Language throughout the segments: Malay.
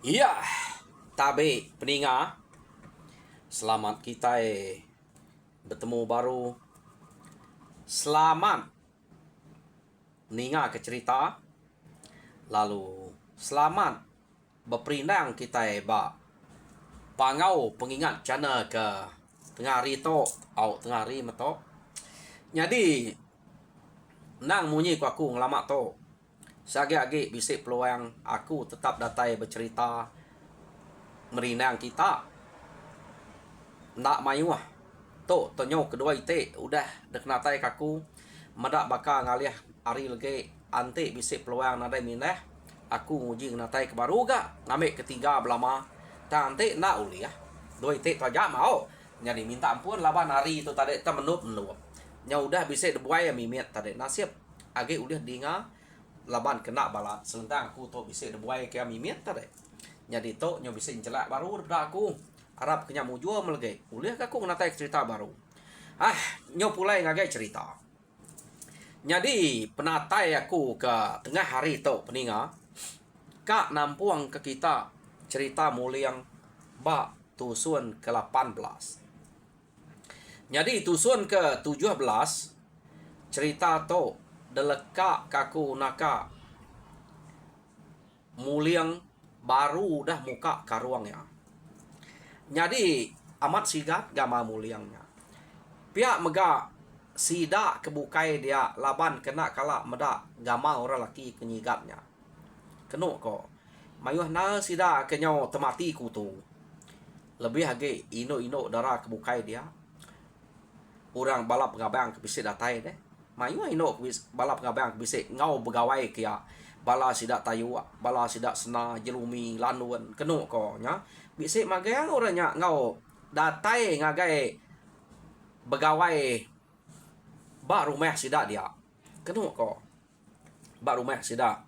Iya, tabe peninga. Selamat kita bertemu baru. Selamat ninga ke cerita. Lalu selamat berperindang kita ba pangau pengingat jana ke tengah hari to au tengah hari mato. Jadi nang munyi ku aku ngelamak to. Sagi-agi bisik peluang aku tetap datai bercerita merinang kita. Nak mayu ah. To tonyo kedua ite udah dek natai kaku. Madak baka ngalih hari lagi ante bisik peluang nadai mineh. Aku nguji natai ke baru ga ngambil ketiga belama. Tante nak uli ya. Dua ite taja mau. Jadi minta ampun laban hari itu tadi ta menup. Nya udah bisik debuai mimit tadi nasib. Age udah dinga laban kena balat selentang aku to bisik debuai ke mimit tadi. Jadi to nyo bisik jelak baru dah aku. Arab kenya mujua melge. Uliah aku natai cerita baru. Nyo pulai ngagai cerita. Jadi penatai aku ke tengah hari tu peninga. Kak nampuang ke kita cerita muliang ba tusun ke-18. Jadi tusun ke-17 cerita tu deleka kaku naka muliang baru dah muka karuangnya. Jadi amat sigat gama muliangnya. Pihak mega sida kebukai dia laban kena kala meda gama orang laki kenyigatnya. Keno ko. Mayuh na sida kenyo temati kutu. Lebih hage ino darah kebukai dia. Orang balap ngabang kebisik datai deh. Mayuh ino balap ngabang kebisik ngau begawai kia. Bala sidak tayu, bala sidak sena, jelumi, lanuan, kenu ko nya. Bisik magang orangnya ngau datai ngagai begawai ba rumah sidak dia. Kenu ko. Ba rumah sidak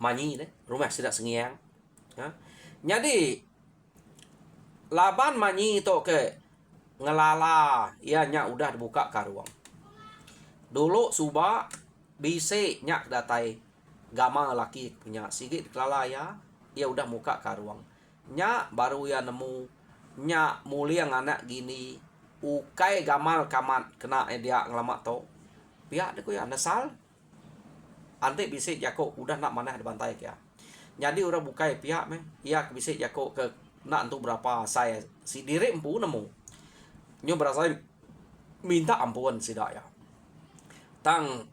manyi deh, rumah sidak sengiang. Ya. Jadi laban manyi to ke ngelala ianya udah dibuka karuang. Dulu suba bisik nyak datai gama laki punya sigit kelala ya, ia udah muka karuang. Nya baru ya nemu nya mulia anak gini ukai gamal kamat kena dia ngelamak to. Pihak deku ya nasal. Ante bisik jako udah nak mana dibantai ya. Jadi orang bukai pihak meh. Ia bisik jako ke nak untuk berapa saya si diri empu nemu. Nyo berasa minta ampun sidak ya. Tang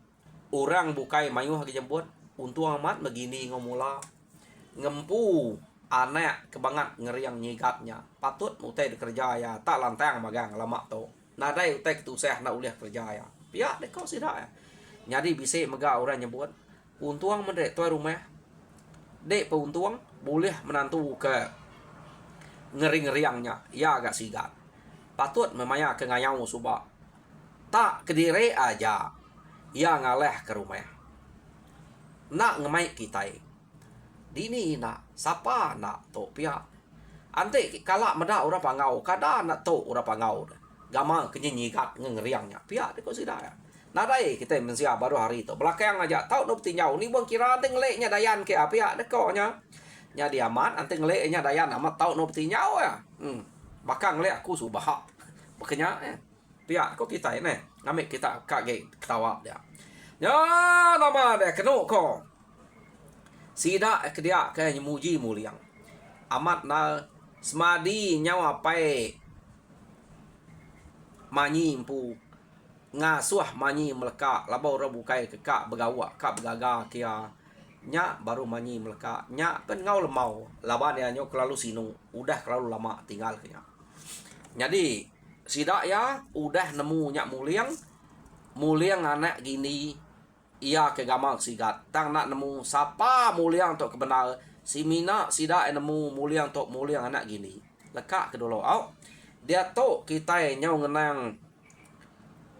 orang bukai mayuh lagi jemput. Untung amat begini ngomula ngempu anak kebangat ngeriang nyigatnya. Patut utai kerja ya tak lantang magang lama to. Nadai utai ketusah nak uliah kerja ya. Pihak dek kau sidak ya. Jadi bisik mega orang nyebut. Untung mendek tuai rumah. Dek peuntung boleh menantu ke ngeri-ngeriangnya. Ya agak sigat. Patut memaya ke ngayau subak. Tak kediri aja. Ya ngaleh ke rumah. Nak ngemai kita. Dini nak siapa nak to pihak. Ante kalak meda orang pangau, kada nak to orang pangau. Gama kenyigat ngeriangnya. Pihak deko sidak ya. Nadai kita mensia baru hari itu. Belakang aja tahu no tinjau ni bang kira ante ngeleknya dayan ke pihak deko nya. Nya diaman ante ngeleknya dayan amat tahu no tinjau ya. Bakang ngelek aku subah. Bekenya pihak kok kita ini ngambil kita kaget ketawa dia. Ya nama dia kenu ko. Sida ke dia ke muji muliang. Amat na semadi nyawa pai manyi empu ngasuh manyi meleka labau ora bukai ke kak begawa kak begaga kia nya baru manyi meleka nya pen ngau lemau laban dia nyok lalu sinu udah terlalu lama tinggal kenya. Jadi sida ya udah nemu nyak muliang anak gini ia ke gamal sigat tang nak nemu siapa muliang untuk kebenar si mina sida nemu muliang untuk muliang anak gini leka ke dulu au dia to kita nyau ngenang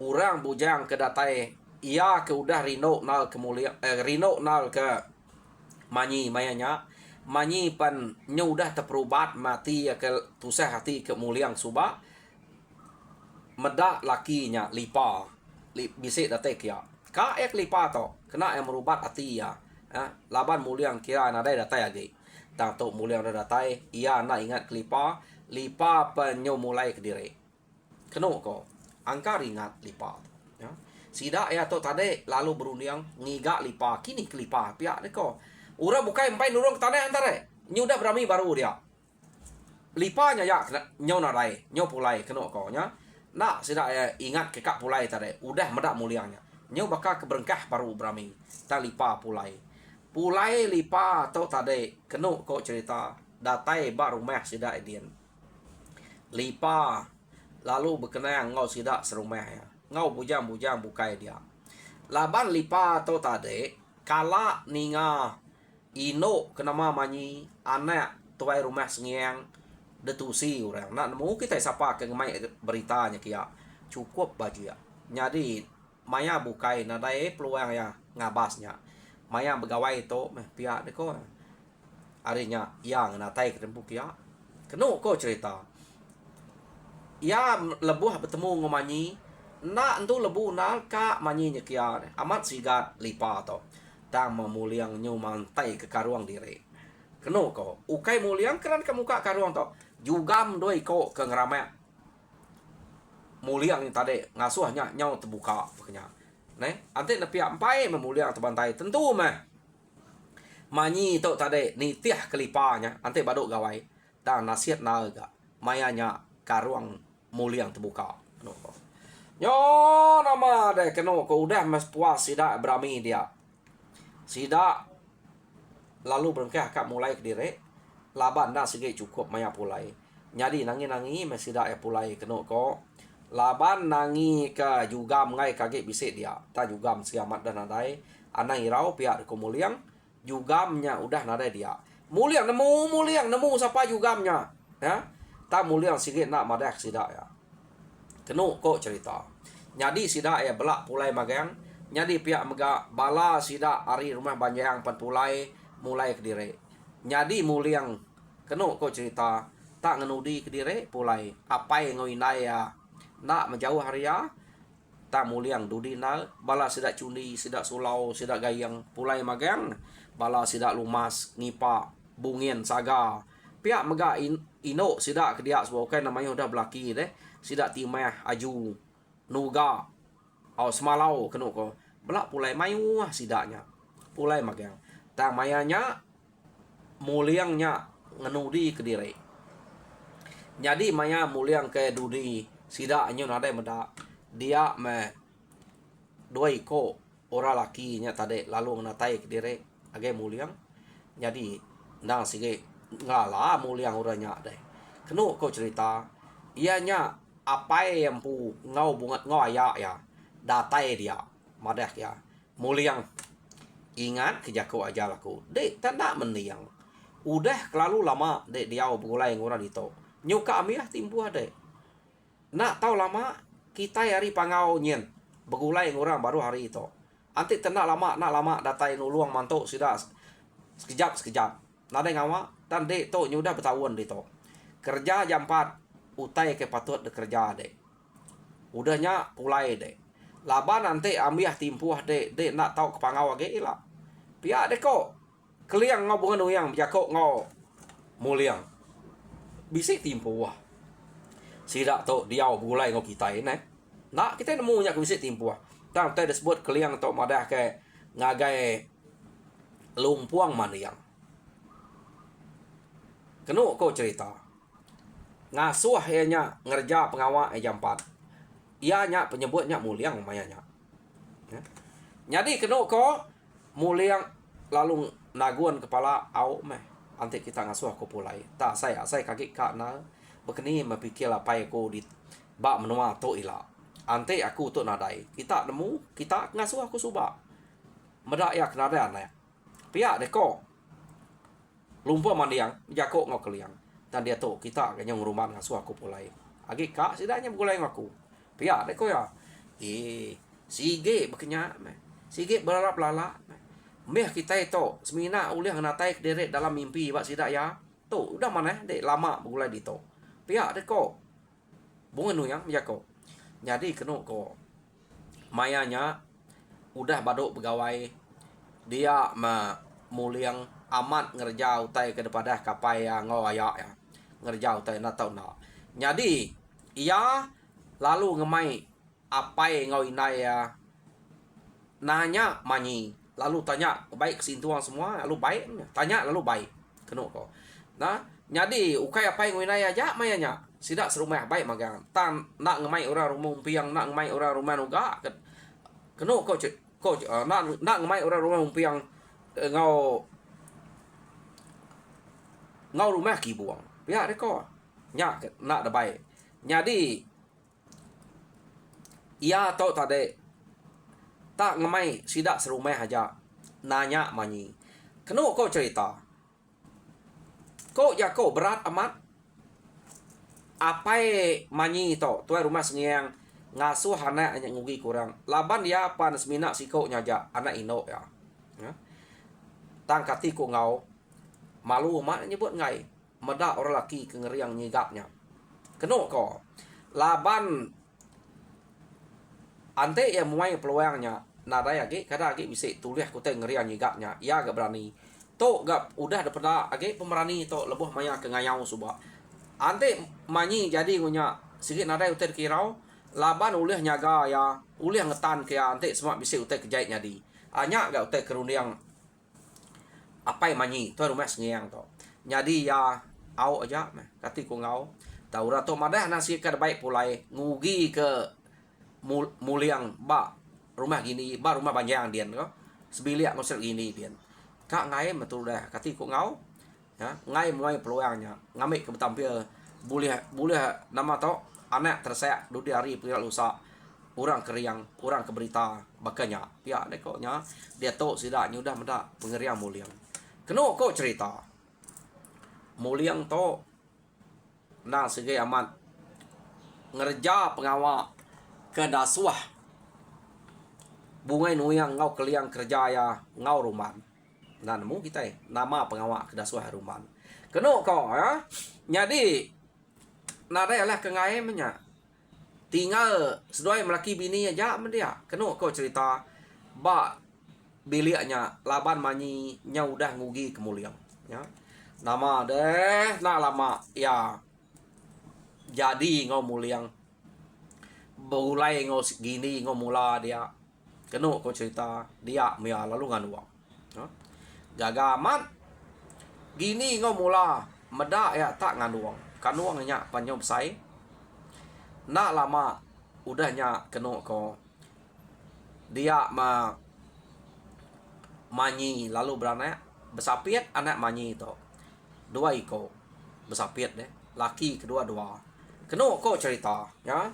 orang bujang ke datai ia ke udah rino nal ke muliang rino nal ke manyi mayanya manyi pan nyau udah terperubat mati ya ke tusah hati ke muliang suba medak lakinya lipa bisik datai kia ka ek lipa to kena yang merubat hati ya. Laban muliang kira nadai datai lagi Tang tok muliang dah datai, ia nak ingat kelipa, lipa penyo mulai ke diri. Keno ko, angkar ingat lipa. Ya. Sida ya tok tade lalu berunding ngiga lipa, kini kelipa pihak deko. Ura bukai empai nurung tane antare. Nyudah berami baru dia. Lipanya ya nyo narai, nyo pulai keno ko nya. Nak sida ya ingat ke kak pulai tade, udah medak muliangnya. Nyo bakal keberengkah baru berami. Ta lipa pulai. Pulai lipa tok tade keno ko cerita datai ba rumah sida edien. Lipa lalu berkenaan ngau sida serumah ya. Ngau bujang-bujang bukai dia. Laban lipa tok tade kala ninga ino kenama manyi anak tuai rumah sengiang detusi orang nak nemu kita siapa ke ngemai beritanya kia cukup baju ya. Jadi maya bukai nadai peluang ya ngabasnya maya begawai itu pihak deko arinya yang natai ke tempuk ya keno ko cerita ya lebuh bertemu ngomanyi nak entu lebu nal ka manyi kia amat sigat lipa to tang memuliang nyu mantai ke karuang diri keno ko ukai muliang keran ke muka karuang to jugam doi ko ke ngerame muliang yang tadi ngasuhnya nyau terbuka pokoknya ne ante na pihak empai memuliang terbantai tentu mah manyi to tadi ni tiah kelipanya ante baduk gawai tang nasihat naga mayanya karuang muliang terbuka keno ko nyo nama deh keno ko udah mas puas sida berami dia sida lalu berengkah kak mulai ke diri laban dah segi cukup maya pulai jadi nangi masih dah ya pulai keno ko laban nangi ke juga mengai kaget bisik dia ta juga siamat dan nadai anang irau pihak ko muliang juga nya udah nadai dia muliang nemu siapa juga nya ya ta muliang sikit nak madak sida ya keno ko cerita jadi sida ya belak pulai magang jadi pihak mega bala sida ari rumah banjang pan pulai mulai ke diri jadi muliang keno ko cerita tak ngenudi ke diri pulai apa yang ngoinai ya nak menjauh haria tak muliang dudi nal bala sidak cundi sidak sulau sidak gayang pulai magang bala sidak lumas ngipa bungin saga pihak mega ino sidak ke dia sebagai namanya udah belaki deh sidak timah aju nuga au semalau keno ko belak pulai mayu sidaknya pulai magang tang mayanya muliangnya ngenudi ke diri jadi maya muliang ke dudi sida anyo nada meda dia me doi ko ora laki nya tade lalu natai ke diri age muliang jadi nang sige ngala muliang oranya deh keno ko cerita ianya apa yang pu ngau bungat ngau aya ya datai dia madah ya muliang ingat kejako aja laku dek tanda meniang udah kelalu lama dek dia begulai ngurang itu nyuka amiah timbu ada nak tahu lama kita hari pangau nyen begulai ngurang baru hari itu anti tenak lama nak lama datai nuluang mantuk sudah sekejap nada ngawa dan dek to nyudah bertahun itu kerja jam 4 utai ke patut de kerja dek udahnya pulai dek laban nanti amiah timpuah dek nak tahu kepangau age ila pihak dek kok keliang ngau bungan uyang jako ngau muliang bisik timpuah sidak to dia bulai ngau kita ini nak kita nemu nya bisik timpuah tang teh disebut keliang to madah ke ngagai lumpuang maniang kenu ko cerita ngasuh nya ngerja pengawal jam 4 ianya penyebutnya muliang mayanya ya. Jadi kenu ko muliang lalu naguan kepala au meh anti kita ngasuh aku pulai tak saya kaki karena begini mempikir apa aku di bak menua to ila anti aku tu nadai kita nemu kita ngasuh aku suba medak ya kenada aneh pihak deko lumpur mandiang jako ngau keliang dan dia tu kita kayaknya ngurumah ngasuh aku pulai agi kak sidanya begulai ngaku pihak deko ya sige bekenya sige berlarap lala meh kita itu semina ulih natai derek dalam mimpi bak sidak ya tu udah mana dek lama begulai di to pihak deko bunga nu yang jako jadi kenu ko mayanya udah baduk pegawai dia muliang amat ngerja utai ke depan kapai ya ngau ayak ya. Ngerja utai na tau na. Jadi ia lalu ngemai apai ngau inai ya. Nanya manyi. Lalu tanya baik kesintuang semua. Lalu baik. Tanya lalu baik. Kenuk ko. Nah. Jadi ukai apai ngau inai aja mayanya. Sidak serumah baik magang. Tan nak ngemai orang rumah umpiang. Nak ngemai orang rumah nuga. Kenuk ko nak ngemai orang rumah umpiang. Ngau rumah kibuang. Pihak reko. Nya nak ada baik. Jadi ia tahu tadi tak ngemai sidak serumah aja. Nanya manyi. Kenuk kau cerita. Kau ya kau berat amat. Apai manyi to. Tuai rumah sengiang ngasuh anak hanya ngugi kurang. Laban dia pan semina si kau nyaja anak ino ya. Tangkati ko ngau. Malu mak nyebut ngai. Medak orang laki kengeriang nyigapnya. Kenuk ko. Laban ante yang muai peluangnya. Nada lagi kada lagi bisa tulis kute ngeriang nyigapnya. Ia agak berani. Tok gap udah ada pernah age pemerani tok lebuh maya ke ngayau suba. Ante manyi jadi ngunya sikit nada uter kirau. Laban ulih nyaga ya. Ulih ngetan ke ante semua bisa uter kejait nyadi. Anya gak uter keruniang apa yang manyi tu rumah sengiang tu. Jadi ya au aja kati ko ngau. Tahu rato madah nasi kada baik pulai ngugi ke muliang ba rumah gini ba rumah banjang dian ko. Sebiliak ngosel gini dian. Kak ngai betul dah kati ko ngau. Ya, ngai mulai peluangnya. Ngamik ke betampil boleh nama tu anak terseak 2 hari pira lusa. Orang keriang, orang keberita bakanya. Pihak dekoknya dia tok sidak nyudah mendak pengeriang muliang. Kenuk kau cerita. Muliang to na segi amat ngerja pengawak ke dasuah. Bungai nuyang ngau keliang kerja ya ngau ruman. Nah nemu kita nama pengawak ke dasuah ruman. Kenuk kau ya. Jadi nada lah kengai menya. Tinggal seduai melaki bini aja mendia. Kenuk kau cerita ba biliknya laban manyi nya udah ngugi kemuliang ya. Nama deh nak lama ya. Jadi ngau muliang mulai ngau gini ngau mula dia. Kenuk kau cerita dia mia lalu nganuang. Ya. Gagamat gini ngau mula medak ya tak nganuang. Kanuang nya panjang besai. Nak lama udahnya kenuk kau dia manyi lalu beranak besapiat anak manyi itu 2 iko besapiat deh laki kedua-dua. Kenuk kau cerita ya.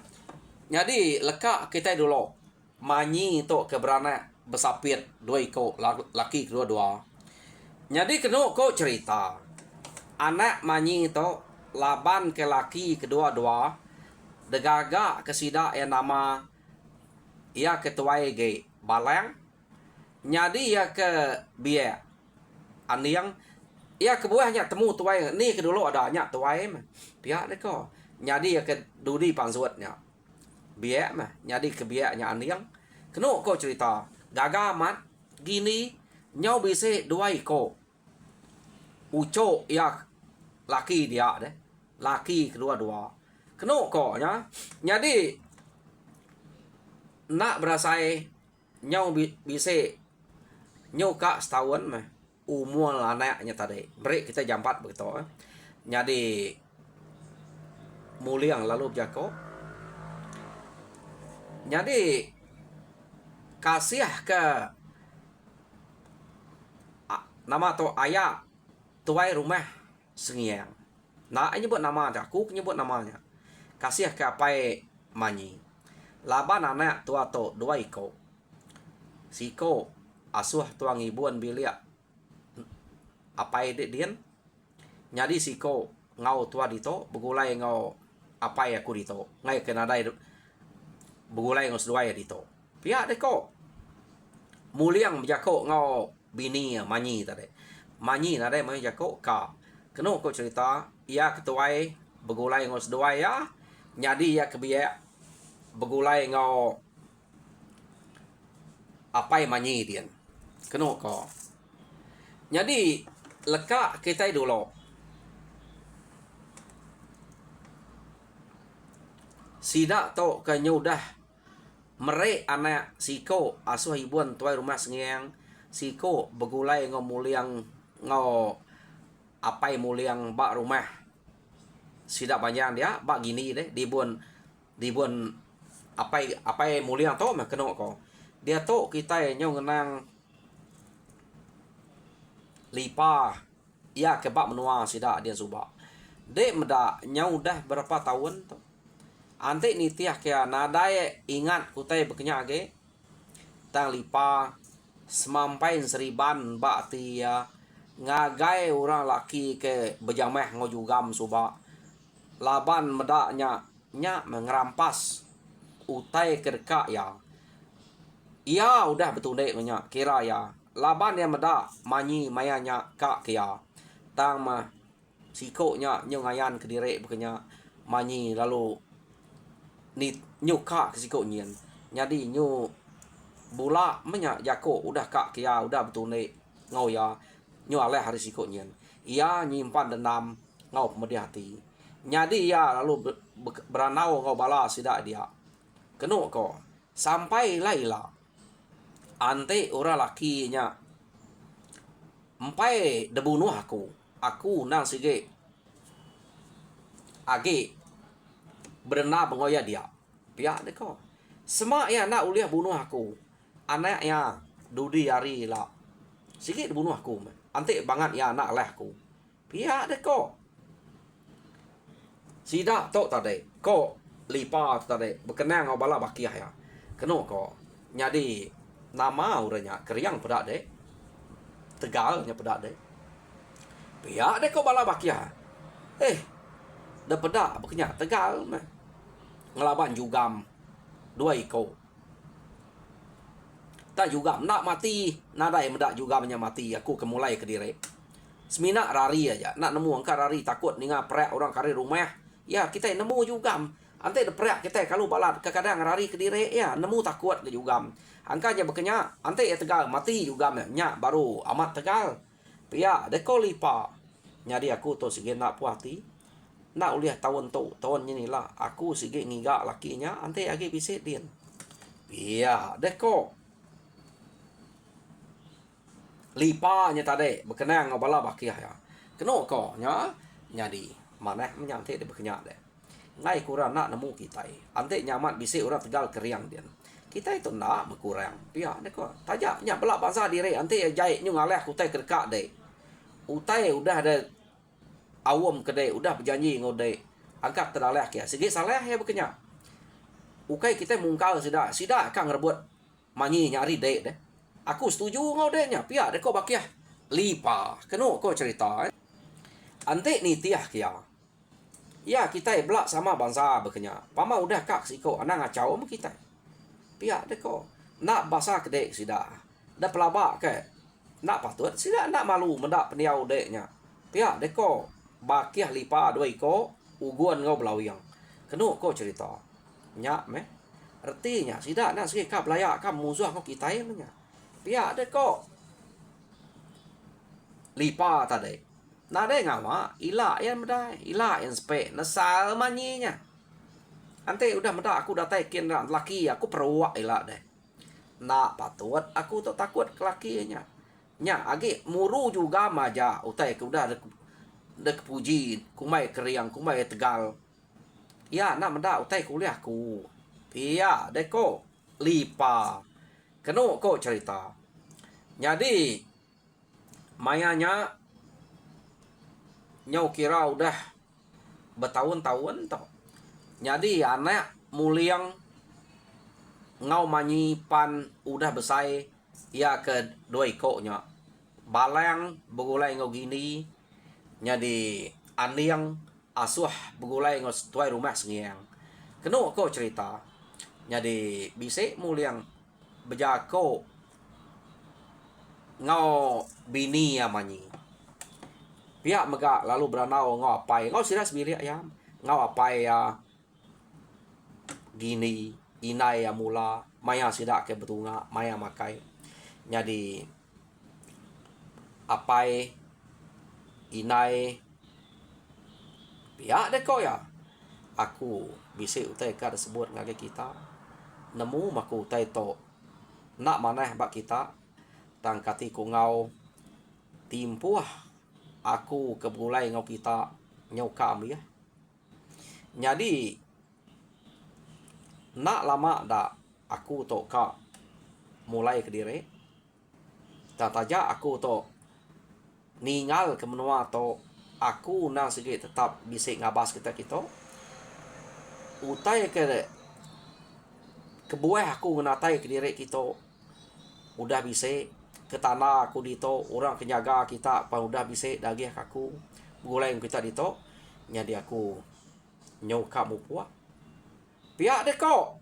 Jadi lekak kita dulu manyi itu ke beranak besapiat 2 iko laki kedua-dua. Jadi kenuk kau cerita anak manyi itu laban ke laki kedua-dua degaga kesida yang nama ia ketua ge baleng. Jadi ya ke biaya aniang ya ke buahnya temu tuai ni ke dulu adanya tuai mah pihak deko. Jadi ya ke dudi pansuatnya biaya mah jadi ke biaya aniang. Kenuk kau cerita gagamat gini nyau bisa 2 iko uco ya laki dia deh laki kedua-dua. Kenuk kau nya jadi nak berasai nyau bisa nyuka setahun mah umur anaknya tadi. Break kita jam 4 begitu. Jadi muliang lalu jako. Jadi kasih ke nama tu ayah tuai rumah sengiang. Nah nyebut nama aku nyebut namanya. Kasih ke apai manyi. Laban anak tua to 2 iko. Siko asuh tuang ibuan bilia apai dek dian. Jadi siko ngau tua dito begulai ngau apai aku dito. Ngai kenadai begulai ngau sedua ya dito. Pihak deko. Muliang jako ngau bini manyi tadi. Manyi nadai manyi jako ka. Kenuk kau cerita ia ketuai begulai ngau sedua ya. Jadi ia kebiak begulai ngau apai manyi dian. Kenuk kau. Jadi leka kita dulu. Sida to kanyo dah mere anak siko asuh ibuan tuai rumah sengiang siko begulai ngomuliang ngo apai muliang bak rumah sida panjang dia bak gini deh dibun apai muliang to mah keno ko dia to kita nyo ngenang lipa ya ke bak menua sida dia subak dek meda nyau dah berapa tahun to ante ni tiah kia nadai ingat kutai bekenya age tang lipa semampai seriban bak tia ngagai orang laki ke bejameh ngojugam suba laban medaknya nya mengerampas utai kerka ya ia udah betul dek nya kira ya laban dia medak manyi mayanya kak kia tang mah sikonya nyongayan kedire bekenya manyi lalu ni nyuka kesiko nyen nyadi nyu bula menya jako udah kak kia udah betul nek ngau ya nyu aleh hari siko nyen ia nyimpan dendam ngau pemedi hati nyadi ya lalu beranau ngau bala sidak dia keno ko sampai laila ante ora lakinya empai debunuh aku nang sige age berenang pengoya dia pihak deko semak ya nak uliah bunuh aku anak ya dudi hari lah sikit bunuh aku ante banget ya nak leh aku pihak deko sida tok tade ko lipa tade berkenang au bala bakiah ya keno ko nyadi nama uranya keriang pedak de tegalnya pedak de pihak deko bala bakiah dah pedak berkenyak tegal mah ngelaban jugam dua iko tak jugam nak mati nadai medak jugamnya mati aku kemulai ke diri semina rari aja nak nemu angka rari takut ninga prek orang kari rumah ya kita nemu jugam ante de prek kita kalau balat kadang rari ke diri ya nemu takut ke jugam angka aja berkenyak ante ya tegal mati jugamnya nya baru amat tegal pia deko lipa nyadi aku to sige nak puati nak uliah tahun ni lah aku sige ngiga lakinya ante age bisit din iya deko lipa nya tade berkenang ngobala bakiah ya keno ko nya nyadi maneh menyante de berkenyak de ngai kurang nak nemu kita ante nyamat bisit orang tegal keriang din kita itu nak berkurang pia deko tajak nya belak bangsa diri ante jai nyu ngaleh kutai kerkak de utai udah ada awam kedai udah berjanji ngodai angkat teralih kia segi salah ya bekenya ukai kita mungkal sida akan ngerebut manyi nyari dek deh aku setuju ngodainya pihak dek kau bakiah lipa keno kau cerita ante ni tiah kia ya kita belak sama bangsa bekenya pama udah kak siko anak ngacau sama kita pihak dek kau nak basa kedek sida dah pelabak ke nak patut sida nak malu mendak peniau deknya pihak dek kau bakiah lipa dua iko uguan ngau belawing keno ko cerita nyak meh artinya sida nak sikit kap layak kam musuh kau kita nya pihak de ko lipa tadi nade ngawa ila yang medai ila yang spe nasal manyinya ante udah medak aku datai kin laki aku peruak ila deh nak patut aku tak takut ke lakinya nya age muru juga maja utai ke udah dek puji kumai keriang kumai tegal ya nak mendak utai kuliah ku iya deko lipa keno ko cerita jadi mayanya nyau kira udah bertahun-tahun tau jadi anak muliang ngau manyi pan udah besai ya ke dua ikoknya balang begulai ngau gini jadi aniang asuh begulai ngos tuai rumah sengiang keno ko cerita jadi bise muliang bejako ngau bini amanyi pihak mega lalu beranau ngau apai ngau siras biri ayam ngau apai ya gini inai ya mula maya sidak ke betunga maya makai jadi apai inai pihak deko ya aku bisik utai ka disebut ngage kita nemu maku utai to nak maneh bak kita tangkati ku ngau timpuah aku kebulai ngau kita nyau kam ya jadi nak lama dak aku to ka mulai ke diri tataja aku to ningal ke menua to aku na segi tetap bisik ngabas kita utai ke kebuah aku ngenatai ke diri kita udah bisik ke tanah aku dito orang kenyaga kita apa udah bisik dagih aku gulai kita dito jadi aku nyau kamu puak pihak deko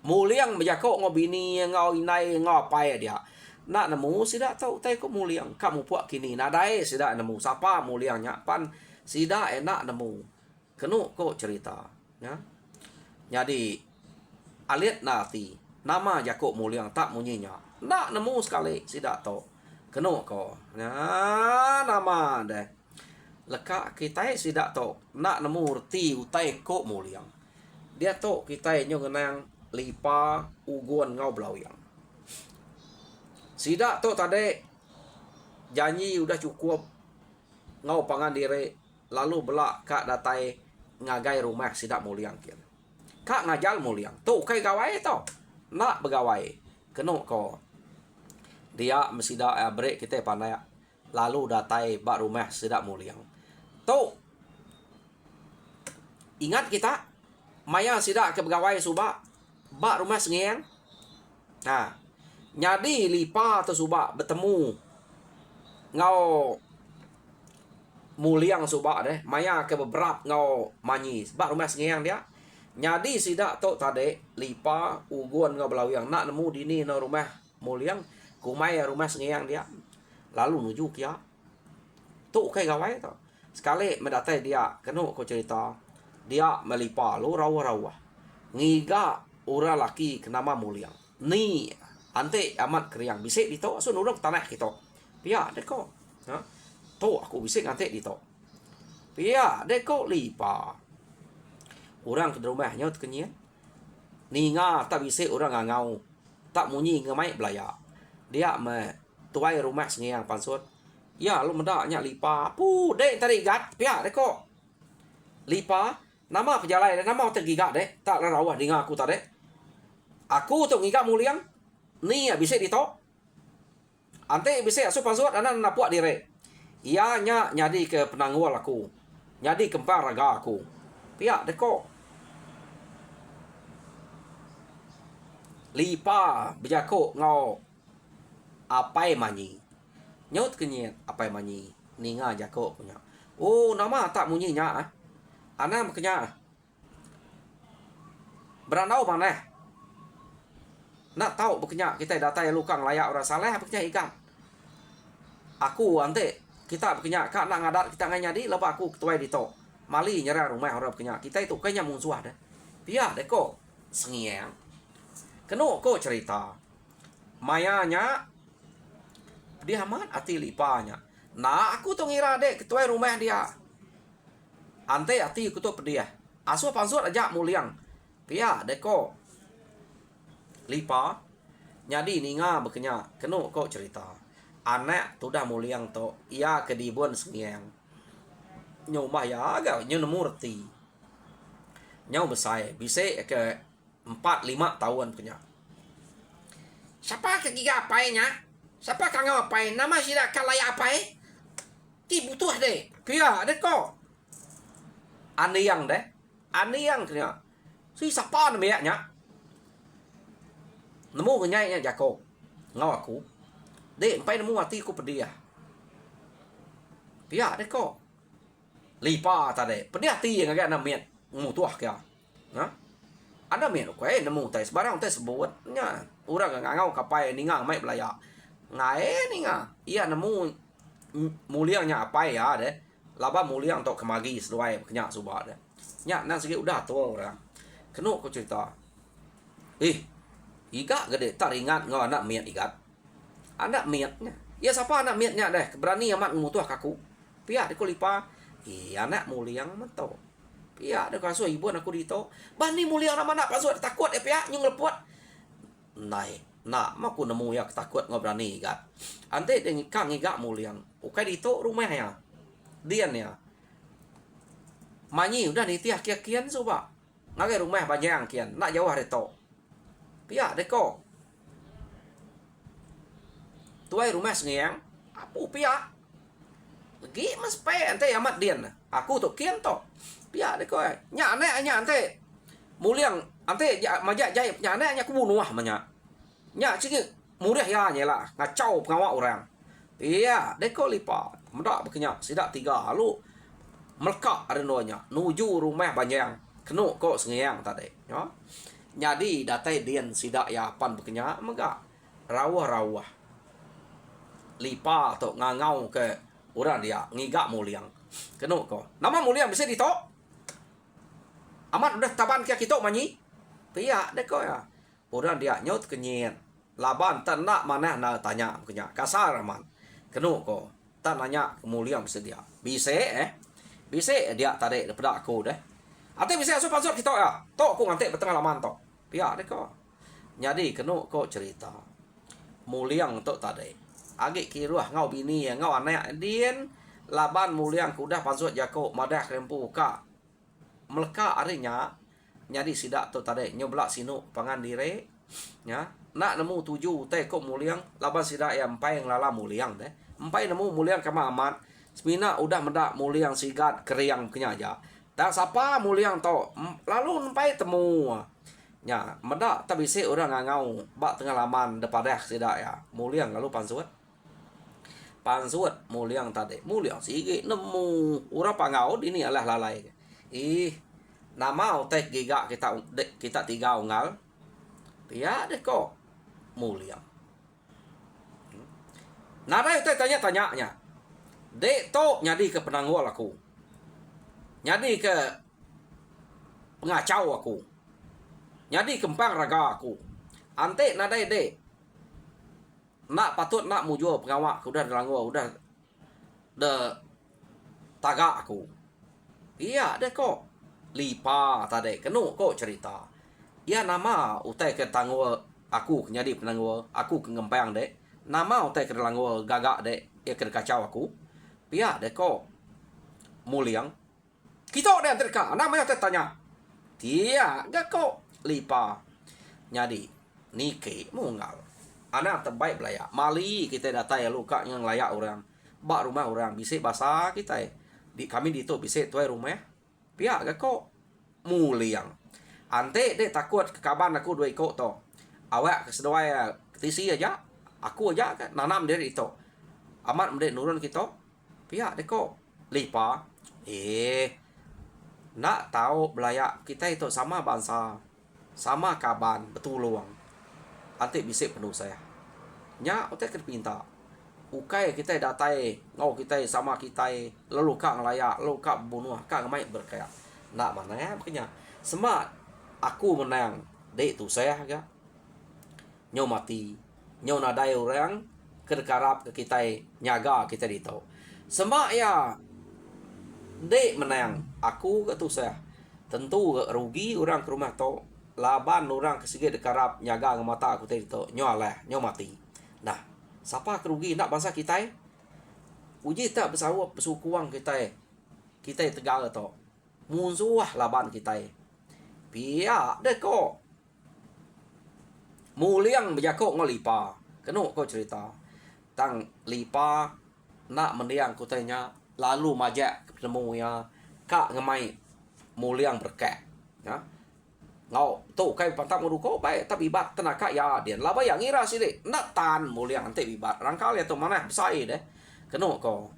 muliang menjako ngobini ngau inai ngapai dia nak nemu sida tau tai ko muliang kamu puak kini nadai sida nemu siapa muliangnya pan sida enak nemu kenu ko cerita ya jadi alit nati nama jako muliang tak munyinya nak nemu sekali sida tau kenu ko ya nama deh leka kita sida tau nak nemu reti utai ko muliang dia to kita nyo ngenang lipa uguan ngau belawyang sida to tadi janji udah cukup ngau pangan diri lalu belak kak datai ngagai rumah sida muliang kian kak ngajal muliang tu kai gawai to nak begawai keno ko dia mesida break kita pandai lalu datai bak rumah sida muliang tu ingat kita maya sida ke begawai subak bak rumah sengeng nah jadi lipa atau subak bertemu ngau muliang subak deh maya ke beberap ngau manyi bak rumah sengeng dia jadi sida tok tadi lipa uguan ngau belawyang nak nemu dini no rumah muliang kumai rumah sengeng dia lalu nuju kia tu kai gawai to sekali mendatai dia kenu ko cerita dia melipa lu rawa-rawa ngiga ura laki kenama muliang ni ante amat kriang bisik dito asun urang tanah kita pia deko ha to aku bisik ante dito pia deko lipa urang ke rumahnya kenyen ninga tak bisik urang ngau tak munyi ngemai belaya dia me tuai rumah sengiang pansut ya lu mendaknya lipa pu dek tadi gat pia deko lipa nama pejalai nama tergigat deh tak rawah dengan aku tadi aku tu ngigat muliang ni bisa dito ante bisa asup pasut anak napuak dire ia nya nyadi ke penanggual aku nyadi kempar raga aku pihak deko lipa bejako ngau apai manyi nyot kenyet apai manyi ninga jako punya oh nama tak munyinya ana makanya beranau mana nak tahu bekenya kita data yang lukang layak orang saleh bekenya ikan aku ante kita bekenya kak nak ngadat kita nganyadi lepas aku ketua dito mali nyerah rumah orang bekenya kita itu kayaknya musuh deh pia deh kok sengiang keno kok cerita mayanya dia amat ati lipanya nah aku tuh ngira deh ketua rumah dia ante ati aku tuh pedih asu pansut aja muliang pia deko lipa nyadi ninga bekenya keno kok cerita anak tu dah muliang to ia kedibun sengiang nyomah ya agak nyu nemu reti nyau besai bisa ke 4-5 tahun bekenya siapa kegiga apainya siapa kangau apai nama sida kalaya apai ti butuh deh pia deko aniang deh aniang kena si siapa namanya nemu kenyainya jako ngau aku dek empai nemu hati ku pedih pia deko lipa tadi pedih hati yang agak namian mutuah kya ha ada mian ko nemu tes barang tes sebutnya urang ngau kapai ninga mai belaya ngae ninga iya nemu muliangnya apa ya deh laba muliang tok kemagi seluai kenya subah deh nya nang segi udah tuh orang kenu ko cerita iga gede tak ingat ngau anak miat igat anak miatnya Ya siapa anak miatnya deh, berani amat ngutuh kaku. Pihak deko lipa, iya anak muliang mento. Pihak deko kasu ibu aku dito. Bani muliang nama anak pasu takut pihak nyung lepuat. Naik, nak maku nemu ya takut ngobrani gat. Ante dengan kang igak muliang. Ukai dito rumahnya. Dian ya. Manyi udah nih tiak kian coba. Ngagai rumah banyak kian, nak jauh hari to. Pihak deko. Tuai rumah sengiang, apu pihak. Lagi mas pe ante amat dian. Aku tu kian to. Pihak deko. Nyane ante. Muliang ante majak jai nyane aku bunuh manya. Nya cik murah ya nyela ngacau pengawak orang. Pihak deko lipa. Mendak berkenyak sidak 3 lu. Melekak ada nuanya nuju rumah banyak kenu kok sengiang tadi ya. Jadi datai dian sidak ya pan bekenya mega rawah-rawah lipa atau ngangau ke orang dia ngigak muliang kenu kok nama muliang bisa ditok amat udah taban kia kita manyi pia deko ya orang dia nyot kenyit laban tanak mana na tanya bekenya kasar aman kenu kok tan nanya muliang bisa dia bisa bisa dia tarik daripada aku deh. Ate bisa asup pasut kita ya. Tok aku ngantek berpengalaman tok. Pihak deh kok. Jadi kena kok cerita. Muliang tok tadi. Agik kiruah ngau bini ya ngau anak dien laban muliang kudah pasut jako madah rempu ka. Meleka arinya jadi sidak tok tadi nyoblak sinu pangan dire ya. Nak nemu 7 teh kok muliang laban sidak ya empai yang lala muliang deh. Empai nemu muliang kama amat. Semina udah mendak muliang sigat keriang kenyaja. Tak siapa muliang to. Lalu nempai temu. Ya, mendak tak bisa orang ngangau. Bak pengalaman daripada sidak ya. Muliang lalu pansuat. Pansuat muliang tadi. Muliang sige nemu. Orang pangau ini adalah lalai. Nama otek giga kita 3 unggal. Ya deh kok. Muliang. Nada itu tanya-tanyanya. Dek to nyadi ke penanggul aku. Nyadi ke pengacau aku. Nyadi kempang raga aku. Ante nadai dek. Nak patut nak mujo pengawak udah delanggo udah de tagak aku. Iya dek kok. Lipa tadi kenu kok cerita. Ya nama utai ke tanggul aku nyadi penanggul aku ke ngempang dek. Nama utai ke delanggo gagak dek ya ke kacau aku. Pihak deko muliang kita ada terka namanya tanya dia gak kok lipa nyadi nike munggal anak terbaik belaya mali kita datai luka yang layak orang bak rumah orang bisa bahasa kita di kami dito bisa tuai rumah pihak gak kok muliang ante dek takut kekaban aku 2 kok to awak kesedoai tisi aja aku aja kan nanam dari itu amat mendek nurun kita pihak deko lipa nak tahu belaya kita itu sama bangsa sama kaban betul luang ante bisa penuh saya nya otak terpinta ukai kita datai ngau kita sama kita lalu kak ngelaya lalu kak bunuh kak ngemai berkaya nak mana ya makanya semat aku menang dek tu saya ga nyo mati nyo nadai orang kedekarap ke kita nyaga kita dito semak ya dek menang aku ke tu saya tentu rugi orang ke rumah to laban orang kesigi dekarap nyaga ngemata aku tadi to nyo lah nyo mati nah siapa kerugi nak bangsa kita uji tak bersawap pesukuang kita tegal to musuh laban kita pihak dek kok muliang berjakok ngolipa kenu kau cerita tang lipa nak mendiang kutanya lalu majak ketemu ya kak ngemai muliang berkek ya ngau tu kai pantak muruko baik tapi bat tenaga ya dia laba yang ngira sih deh nak tan muliang ante bibat rangkal ya tu mana besai deh kenu ko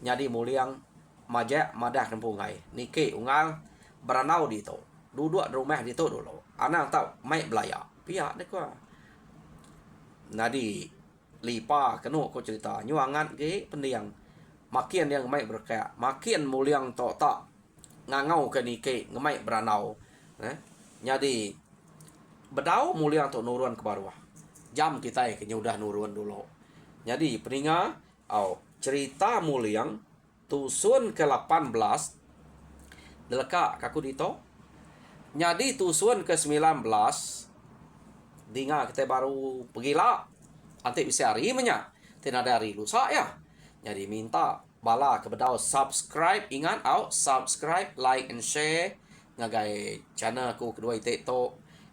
nyadi muliang majak madah rempungai nike ungal beranau di tu duduk di rumah di tu dulu anak tak mai belaya pihak deh ko nadi lipa kenu ko cerita nyuangan ke pendiang makin yang mai berkaya makin muliang to tak ngangau ke nike ngemai beranau jadi bedau muliang to nurun ke bawah jam kita kayaknya udah nurun dulu Jadi peninga cerita muliang tusun ke-18 deleka kaku dito. Jadi tusun ke-19 dinga kita baru pergilah nanti bisa hari menya tidak ada hari lusa ya. Jadi minta bala kepada subscribe, ingat subscribe, like and share ngagai channel aku kedua itu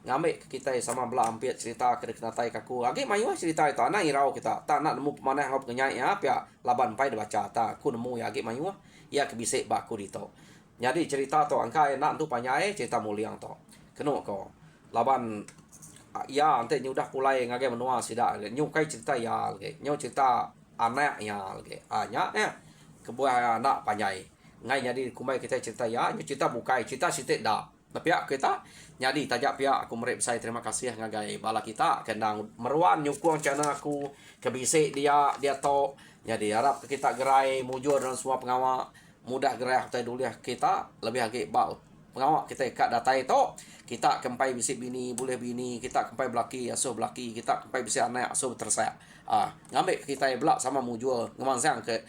ngambil kita sama belah hampir cerita kedekenatai kaku agi mayu cerita itu anak irau kita tak nak nemu mana hop kenyai ya pia laban pai baca ta aku nemu ya agi mayu ya kebisik baku dito. Jadi cerita to angka enak tu panyai cerita muliang to keno ko laban ya ante nyudah pulai ngage menua sida nyukai cerita ya nyu cerita anak ya anya ya kebuah anak panyai ngai jadi kumai kita cerita ya nyu cerita bukai cerita sitik dak tapi kita jadi tajak pihak aku merep saya terima kasih ngagai bala kita kendang meruan nyukung channel aku kebisik dia to jadi harap kita gerai mujur dan semua pengawal mudah gerai kita dulu ya kita lebih lagi bau pengawal kita kat data itu kita kempai bisik bini boleh bini kita kempai belaki asuh belaki kita kempai bisik anak asuh tersayak ngambil kita belak sama mujur ngemang sang ke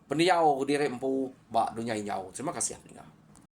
pendiau dirempu bak dunia inyau terima kasih.